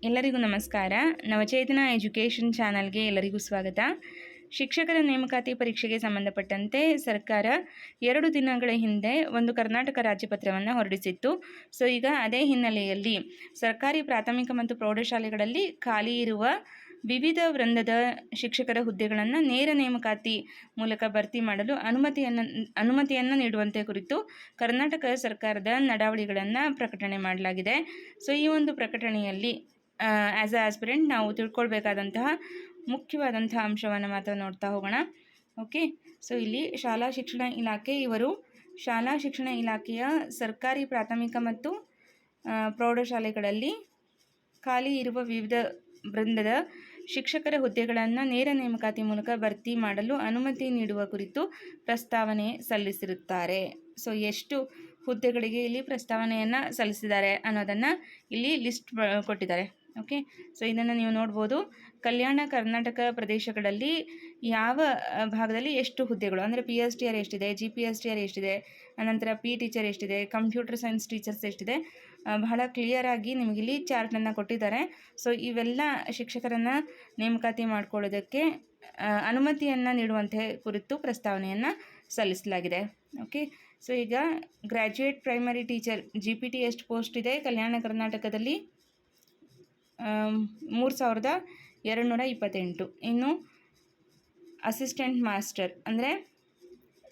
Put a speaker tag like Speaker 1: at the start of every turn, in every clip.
Speaker 1: ಎಲ್ಲರಿಗೂ ನಮಸ್ಕಾರ. ನವಚೇತನ ಎಜುಕೇಷನ್ ಚಾನಲ್ಗೆ ಎಲ್ಲರಿಗೂ ಸ್ವಾಗತ. ಶಿಕ್ಷಕರ ನೇಮಕಾತಿ ಪರೀಕ್ಷೆಗೆ ಸಂಬಂಧಪಟ್ಟಂತೆ ಸರ್ಕಾರ 2 ದಿನಗಳ ಹಿಂದೆ ಒಂದು ಕರ್ನಾಟಕ ರಾಜ್ಯಪತ್ರವನ್ನು ಹೊರಡಿಸಿತ್ತು. ಸೊ ಈಗ ಅದೇ ಹಿನ್ನೆಲೆಯಲ್ಲಿ ಸರ್ಕಾರಿ ಪ್ರಾಥಮಿಕ ಮತ್ತು ಪ್ರೌಢಶಾಲೆಗಳಲ್ಲಿ ಖಾಲಿ ಇರುವ ವಿವಿಧ ವೃಂದದ ಶಿಕ್ಷಕರ ಹುದ್ದೆಗಳನ್ನು ನೇರ ನೇಮಕಾತಿ ಮೂಲಕ ಭರ್ತಿ ಮಾಡಲು ಅನುಮತಿಯನ್ನು ನೀಡುವಂತೆ ಕುರಿತು ಕರ್ನಾಟಕ ಸರ್ಕಾರದ ನಡಾವಳಿಗಳನ್ನು ಪ್ರಕಟಣೆ ಮಾಡಲಾಗಿದೆ. ಸೊ ಈ ಒಂದು ಪ್ರಕಟಣೆಯಲ್ಲಿ ಆ್ಯಸ್ ಅ ಆಸ್ಪಿರೆಂಟ್ ನಾವು ತಿಳ್ಕೊಳ್ಬೇಕಾದಂತಹ ಮುಖ್ಯವಾದಂತಹ ಅಂಶವನ್ನು ಮಾತ್ರ ನೋಡ್ತಾ ಹೋಗೋಣ. ಓಕೆ, ಸೊ ಇಲ್ಲಿ ಶಾಲಾ ಶಿಕ್ಷಣ ಇಲಾಖೆ ಇವರು ಶಾಲಾ ಶಿಕ್ಷಣ ಇಲಾಖೆಯ ಸರ್ಕಾರಿ ಪ್ರಾಥಮಿಕ ಮತ್ತು ಪ್ರೌಢಶಾಲೆಗಳಲ್ಲಿ ಖಾಲಿ ಇರುವ ವಿವಿಧ ವೃಂದದ ಶಿಕ್ಷಕರ ಹುದ್ದೆಗಳನ್ನು ನೇರ ನೇಮಕಾತಿ ಮೂಲಕ ಭರ್ತಿ ಮಾಡಲು ಅನುಮತಿ ನೀಡುವ ಕುರಿತು ಪ್ರಸ್ತಾವನೆ ಸಲ್ಲಿಸಿರುತ್ತಾರೆ. ಸೊ ಎಷ್ಟು ಹುದ್ದೆಗಳಿಗೆ ಇಲ್ಲಿ ಪ್ರಸ್ತಾವನೆಯನ್ನು ಸಲ್ಲಿಸಿದ್ದಾರೆ ಅನ್ನೋದನ್ನು ಇಲ್ಲಿ ಲಿಸ್ಟ್ ಕೊಟ್ಟಿದ್ದಾರೆ. ಓಕೆ, ಸೊ ಇದನ್ನು ನೀವು ನೋಡ್ಬೋದು. ಕಲ್ಯಾಣ ಕರ್ನಾಟಕ ಪ್ರದೇಶಗಳಲ್ಲಿ ಯಾವ ಭಾಗದಲ್ಲಿ ಎಷ್ಟು ಹುದ್ದೆಗಳು ಅಂದರೆ PSTR ಎಷ್ಟಿದೆ, GPSTR ಎಷ್ಟಿದೆ, ಅನಂತರ ಟೀಚರ್ ಎಷ್ಟಿದೆ, ಕಂಪ್ಯೂಟರ್ ಸೈನ್ಸ್ ಟೀಚರ್ಸ್ ಎಷ್ಟಿದೆ, ಬಹಳ ಕ್ಲಿಯರ್ ಆಗಿ ನಿಮಗಿಲ್ಲಿ ಚಾರ್ಟನ್ನು ಕೊಟ್ಟಿದ್ದಾರೆ. ಸೊ ಇವೆಲ್ಲ ಶಿಕ್ಷಕರನ್ನು ನೇಮಕಾತಿ ಮಾಡ್ಕೊಳ್ಳೋದಕ್ಕೆ ಅನುಮತಿಯನ್ನು ನೀಡುವಂತೆ ಕುರಿತು ಪ್ರಸ್ತಾವನೆಯನ್ನು ಸಲ್ಲಿಸಲಾಗಿದೆ. ಓಕೆ, ಸೊ ಈಗ ಗ್ರ್ಯಾಜುಯೇಟ್ ಪ್ರೈಮರಿ ಟೀಚರ್ GPT ಎಷ್ಟು ಪೋಸ್ಟ್ ಇದೆ ಕಲ್ಯಾಣ ಕರ್ನಾಟಕದಲ್ಲಿ? 3228. ಇನ್ನು ಅಸಿಸ್ಟೆಂಟ್ ಮಾಸ್ಟರ್ ಅಂದರೆ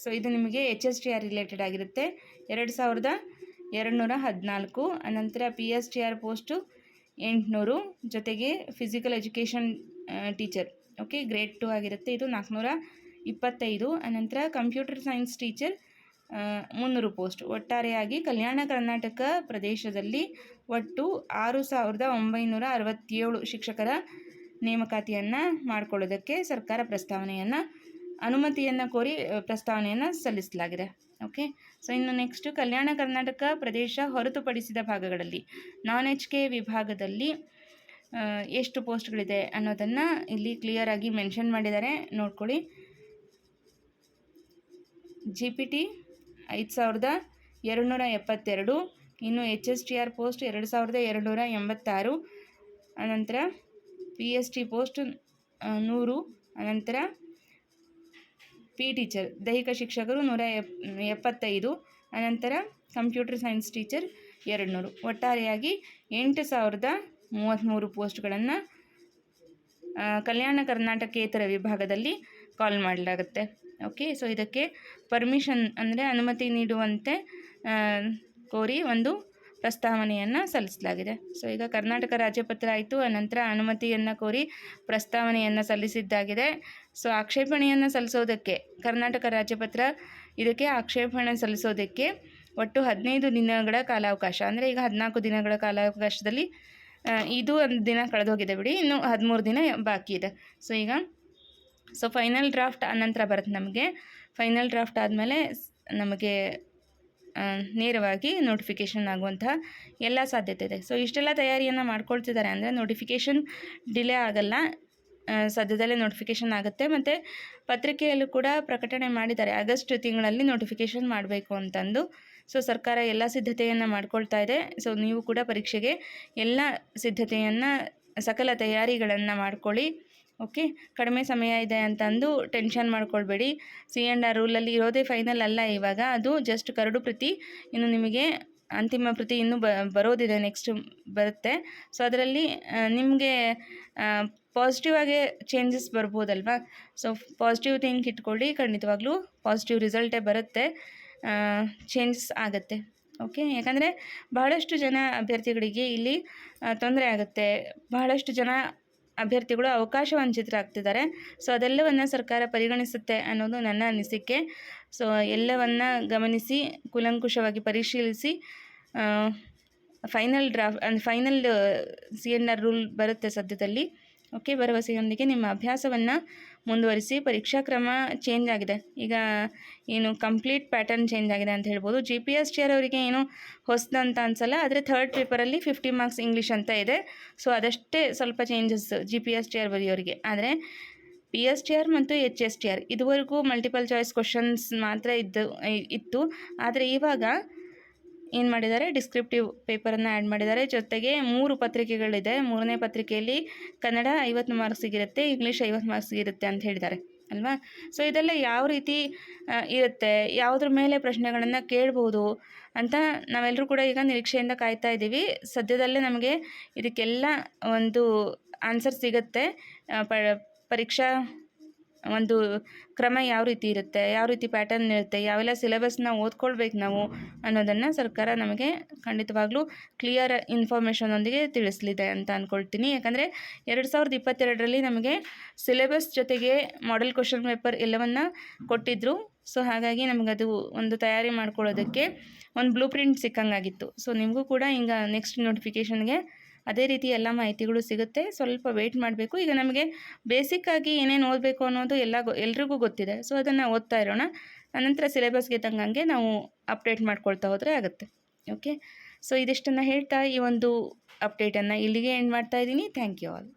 Speaker 1: ಸೊ ಇದು ನಿಮಗೆ HSTR ರಿಲೇಟೆಡ್ ಆಗಿರುತ್ತೆ, 2214. ಅನಂತರ PSTR ಪೋಸ್ಟು 800, ಜೊತೆಗೆ physical education teacher okay grade 2 ಆಗಿರುತ್ತೆ, ಇದು 425. ಅನಂತರ ಕಂಪ್ಯೂಟರ್ ಸೈನ್ಸ್ ಟೀಚರ್ 300 ಪೋಸ್ಟ್. ಒಟ್ಟಾರೆಯಾಗಿ ಕಲ್ಯಾಣ ಕರ್ನಾಟಕ ಪ್ರದೇಶದಲ್ಲಿ ಒಟ್ಟು 6967 ಶಿಕ್ಷಕರ ನೇಮಕಾತಿಯನ್ನು ಮಾಡಿಕೊಳ್ಳೋದಕ್ಕೆ ಸರ್ಕಾರ ಅನುಮತಿಯನ್ನು ಕೋರಿ ಪ್ರಸ್ತಾವನೆಯನ್ನು ಸಲ್ಲಿಸಲಾಗಿದೆ. ಓಕೆ, ಸೊ ಇನ್ನು ನೆಕ್ಸ್ಟು ಕಲ್ಯಾಣ ಕರ್ನಾಟಕ ಪ್ರದೇಶ ಹೊರತುಪಡಿಸಿದ ಭಾಗಗಳಲ್ಲಿ HK ವಿಭಾಗದಲ್ಲಿ ಎಷ್ಟು ಪೋಸ್ಟ್ಗಳಿದೆ ಅನ್ನೋದನ್ನು ಇಲ್ಲಿ ಕ್ಲಿಯರ್ ಆಗಿ ಮೆನ್ಷನ್ ಮಾಡಿದ್ದಾರೆ, ನೋಡ್ಕೊಳ್ಳಿ. GPT 5272, ಇನ್ನು HSTR ಪೋಸ್ಟ್ 2286, ಅನಂತರ PST ಪೋಸ್ಟ್ 100, ಅನಂತರ ಟೀಚರ್ ದೈಹಿಕ ಶಿಕ್ಷಕರು 175, ಅನಂತರ ಕಂಪ್ಯೂಟರ್ ಸೈನ್ಸ್ ಟೀಚರ್ 200. ಒಟ್ಟಾರೆಯಾಗಿ 8033 ಪೋಸ್ಟ್ಗಳನ್ನು ಕಲ್ಯಾಣ ಕರ್ನಾಟಕೇತರ ವಿಭಾಗದಲ್ಲಿ ಕಾಲ್ ಮಾಡಲಾಗುತ್ತೆ. ಓಕೆ, ಸೊ ಇದಕ್ಕೆ ಪರ್ಮಿಷನ್ ಅಂದರೆ ಅನುಮತಿ ನೀಡುವಂತೆ ಕೋರಿ ಒಂದು ಪ್ರಸ್ತಾವನೆಯನ್ನು ಸಲ್ಲಿಸಲಾಗಿದೆ. ಸೊ ಈಗ ಕರ್ನಾಟಕ ರಾಜ್ಯಪತ್ರ ಆಯಿತು, ಅನಂತರ ಅನುಮತಿಯನ್ನು ಕೋರಿ ಪ್ರಸ್ತಾವನೆಯನ್ನು ಸಲ್ಲಿಸಿದ್ದಾಗಿದೆ. ಸೊ ಆಕ್ಷೇಪಣೆಯನ್ನು ಸಲ್ಲಿಸೋದಕ್ಕೆ ಕರ್ನಾಟಕ ರಾಜ್ಯಪತ್ರ ಇದಕ್ಕೆ ಆಕ್ಷೇಪಣೆ ಸಲ್ಲಿಸೋದಕ್ಕೆ ಒಟ್ಟು 15 ದಿನಗಳ ಕಾಲಾವಕಾಶ, ಅಂದರೆ ಈಗ 14 ದಿನಗಳ ಕಾಲಾವಕಾಶದಲ್ಲಿ ಇದು ಒಂದು ದಿನ ಕಳೆದೋಗಿದೆ ಬಿಡಿ, ಇನ್ನು 13 ದಿನ ಬಾಕಿ ಇದೆ. ಸೊ ಫೈನಲ್ ಡ್ರಾಫ್ಟ್ ಅನಂತರ ಬರುತ್ತೆ ನಮಗೆ. ಫೈನಲ್ ಡ್ರಾಫ್ಟ್ ಆದಮೇಲೆ ನಮಗೆ ನೇರವಾಗಿ ನೋಟಿಫಿಕೇಷನ್ ಆಗುವಂತಹ ಎಲ್ಲ ಸಾಧ್ಯತೆ ಇದೆ. ಸೊ ಇಷ್ಟೆಲ್ಲ ತಯಾರಿಯನ್ನು ಮಾಡ್ಕೊಳ್ತಿದ್ದಾರೆ ಅಂದರೆ ನೋಟಿಫಿಕೇಷನ್ ಡಿಲೇ ಆಗಲ್ಲ, ಸದ್ಯದಲ್ಲೇ ನೋಟಿಫಿಕೇಷನ್ ಆಗುತ್ತೆ. ಮತ್ತು ಪತ್ರಿಕೆಯಲ್ಲೂ ಕೂಡ ಪ್ರಕಟಣೆ ಮಾಡಿದ್ದಾರೆ, ಆಗಸ್ಟ್ ತಿಂಗಳಲ್ಲಿ ನೋಟಿಫಿಕೇಷನ್ ಮಾಡಬೇಕು ಅಂತಂದು. ಸೊ ಸರ್ಕಾರ ಎಲ್ಲ ಸಿದ್ಧತೆಯನ್ನು ಮಾಡ್ಕೊಳ್ತಾ ಇದೆ. ಸೊ ನೀವು ಕೂಡ ಪರೀಕ್ಷೆಗೆ ಎಲ್ಲ ಸಿದ್ಧತೆಯನ್ನು ಸಕಲ ತಯಾರಿಗಳನ್ನು ಮಾಡ್ಕೊಳ್ಳಿ. ಓಕೆ, ಕಡಿಮೆ ಸಮಯ ಇದೆ ಅಂತಂದು ಟೆನ್ಷನ್ ಮಾಡ್ಕೊಳ್ಬೇಡಿ. C&R ರೂಲಲ್ಲಿ ಇರೋದೇ ಫೈನಲ್ ಅಲ್ಲ ಇವಾಗ, ಅದು ಜಸ್ಟ್ ಕರಡು ಪ್ರತಿ, ಇನ್ನು ನಿಮಗೆ ಅಂತಿಮ ಪ್ರತಿ ಇನ್ನೂ ಬರೋದಿದೆ, ನೆಕ್ಸ್ಟ್ ಬರುತ್ತೆ. ಸೊ ಅದರಲ್ಲಿ ನಿಮಗೆ ಪಾಸಿಟಿವ್ ಆಗಿ ಚೇಂಜಸ್ ಬರ್ಬೋದಲ್ವಾ. ಸೊ ಪಾಸಿಟಿವ್ ಥಿಂಕ್ ಇಟ್ಕೊಳ್ಳಿ, ಖಂಡಿತವಾಗ್ಲೂ ಪಾಸಿಟಿವ್ ರಿಸಲ್ಟೇ ಬರುತ್ತೆ, ಚೇಂಜಸ್ ಆಗುತ್ತೆ. ಓಕೆ, ಯಾಕಂದರೆ ಬಹಳಷ್ಟು ಜನ ಅಭ್ಯರ್ಥಿಗಳಿಗೆ ಇಲ್ಲಿ ತೊಂದರೆ ಆಗುತ್ತೆ, ಬಹಳಷ್ಟು ಜನ ಅಭ್ಯರ್ಥಿಗಳು ಅವಕಾಶ ವಂಚಿತರಾಗ್ತಿದ್ದಾರೆ. ಸೊ ಅದೆಲ್ಲವನ್ನು ಸರ್ಕಾರ ಪರಿಗಣಿಸುತ್ತೆ ಅನ್ನೋದು ನನ್ನ ಅನಿಸಿಕೆ. ಸೊ ಎಲ್ಲವನ್ನು ಗಮನಿಸಿ ಕೂಲಂಕುಷವಾಗಿ ಪರಿಶೀಲಿಸಿ ಫೈನಲ್ C&R ರೂಲ್ ಬರುತ್ತೆ ಸದ್ಯದಲ್ಲಿ. ಓಕೆ, ಭರವಸೆಯೊಂದಿಗೆ ನಿಮ್ಮ ಅಭ್ಯಾಸವನ್ನು ಮುಂದುವರಿಸಿ. ಪರೀಕ್ಷಾ ಕ್ರಮ ಚೇಂಜ್ ಆಗಿದೆ, ಈಗ ಏನು ಕಂಪ್ಲೀಟ್ ಪ್ಯಾಟರ್ನ್ ಚೇಂಜ್ ಆಗಿದೆ ಅಂತ ಹೇಳ್ಬೋದು. GPSTR ಅವರಿಗೆ ಏನು ಹೊಸದಂತ ಅನಿಸಲ್ಲ, ಆದರೆ ಥರ್ಡ್ ಪೇಪರಲ್ಲಿ 50 ಮಾರ್ಕ್ಸ್ ಇಂಗ್ಲೀಷ್ ಅಂತ ಇದೆ. ಸೊ ಅದಷ್ಟೇ ಸ್ವಲ್ಪ ಚೇಂಜಸ್ GPSTR ಬರೆಯೋರಿಗೆ. ಆದರೆ PSTR ಮತ್ತು HSTR ಇದುವರೆಗೂ ಮಲ್ಟಿಪಲ್ ಚಾಯ್ಸ್ ಕ್ವಶನ್ಸ್ ಮಾತ್ರ ಇತ್ತು. ಆದರೆ ಇವಾಗ ಏನು ಮಾಡಿದ್ದಾರೆ, ಡಿಸ್ಕ್ರಿಪ್ಟಿವ್ ಪೇಪರನ್ನು ಆ್ಯಡ್ ಮಾಡಿದ್ದಾರೆ. ಜೊತೆಗೆ 3 ಪತ್ರಿಕೆಗಳಿದೆ. 3ನೇ ಪತ್ರಿಕೆಯಲ್ಲಿ ಕನ್ನಡ 50 ಮಾರ್ಕ್ಸಿಗಿರುತ್ತೆ, ಇಂಗ್ಲೀಷ್ 50 ಮಾರ್ಕ್ಸಿಗಿರುತ್ತೆ ಅಂತ ಹೇಳಿದ್ದಾರೆ ಅಲ್ವಾ. ಸೊ ಇದೆಲ್ಲ ಯಾವ ರೀತಿ ಇರುತ್ತೆ, ಯಾವುದ್ರ ಮೇಲೆ ಪ್ರಶ್ನೆಗಳನ್ನು ಕೇಳ್ಬೋದು ಅಂತ ನಾವೆಲ್ಲರೂ ಕೂಡ ಈಗ ನಿರೀಕ್ಷೆಯಿಂದ ಕಾಯ್ತಾ ಇದ್ದೀವಿ. ಸದ್ಯದಲ್ಲೇ ನಮಗೆ ಇದಕ್ಕೆಲ್ಲ ಒಂದು ಆನ್ಸರ್ ಸಿಗುತ್ತೆ. ಪರೀಕ್ಷಾ ಒಂದು ಕ್ರಮ ಯಾವ ರೀತಿ ಇರುತ್ತೆ, ಯಾವ ರೀತಿ ಪ್ಯಾಟರ್ನ್ ಇರುತ್ತೆ, ಯಾವೆಲ್ಲ ಸಿಲೆಬಸ್ನ ಓದ್ಕೊಳ್ಬೇಕು ನಾವು ಅನ್ನೋದನ್ನು ಸರ್ಕಾರ ನಮಗೆ ಖಂಡಿತವಾಗ್ಲೂ ಕ್ಲಿಯರ್ ಇನ್ಫಾರ್ಮೇಷನೊಂದಿಗೆ ತಿಳಿಸಲಿದೆ ಅಂತ ಅಂದ್ಕೊಳ್ತೀನಿ. ಯಾಕಂದರೆ 2022ರಲ್ಲಿ ನಮಗೆ ಸಿಲೆಬಸ್ ಜೊತೆಗೆ ಮಾಡೆಲ್ ಕ್ವಶನ್ ಪೇಪರ್ ಎಲ್ಲವನ್ನು ಕೊಟ್ಟಿದ್ದರು. ಸೊ ಹಾಗಾಗಿ ನಮಗದು ಒಂದು ತಯಾರಿ ಮಾಡ್ಕೊಳ್ಳೋದಕ್ಕೆ ಒಂದು ಬ್ಲೂ ಪ್ರಿಂಟ್ ಸಿಕ್ಕಂಗಾಗಿತ್ತು. ಸೊ ನಿಮಗೂ ಕೂಡ ಈಗ ನೆಕ್ಸ್ಟ್ ನೋಟಿಫಿಕೇಷನ್ಗೆ ಅದೇ ರೀತಿ ಎಲ್ಲ ಮಾಹಿತಿಗಳು ಸಿಗುತ್ತೆ. ಸ್ವಲ್ಪ ವೆಯ್ಟ್ ಮಾಡಬೇಕು. ಈಗ ನಮಗೆ ಬೇಸಿಕ್ಕಾಗಿ ಏನೇನು ಓದಬೇಕು ಅನ್ನೋದು ಎಲ್ರಿಗೂ ಗೊತ್ತಿದೆ. ಸೊ ಅದನ್ನು ಓದ್ತಾ ಇರೋಣ. ಅನಂತರ ಸಿಲೆಬಸ್ಗೆ ತಕ್ಕಂಗೆ ನಾವು ಅಪ್ಡೇಟ್ ಮಾಡ್ಕೊಳ್ತಾ ಹೋದರೆ ಆಗುತ್ತೆ. ಓಕೆ, ಸೊ ಇದಿಷ್ಟನ್ನು ಹೇಳ್ತಾ ಈ ಒಂದು ಅಪ್ಡೇಟನ್ನು ಇಲ್ಲಿಗೆ ಎಂಡ್ ಮಾಡ್ತಾ ಇದ್ದೀನಿ. Thank you all.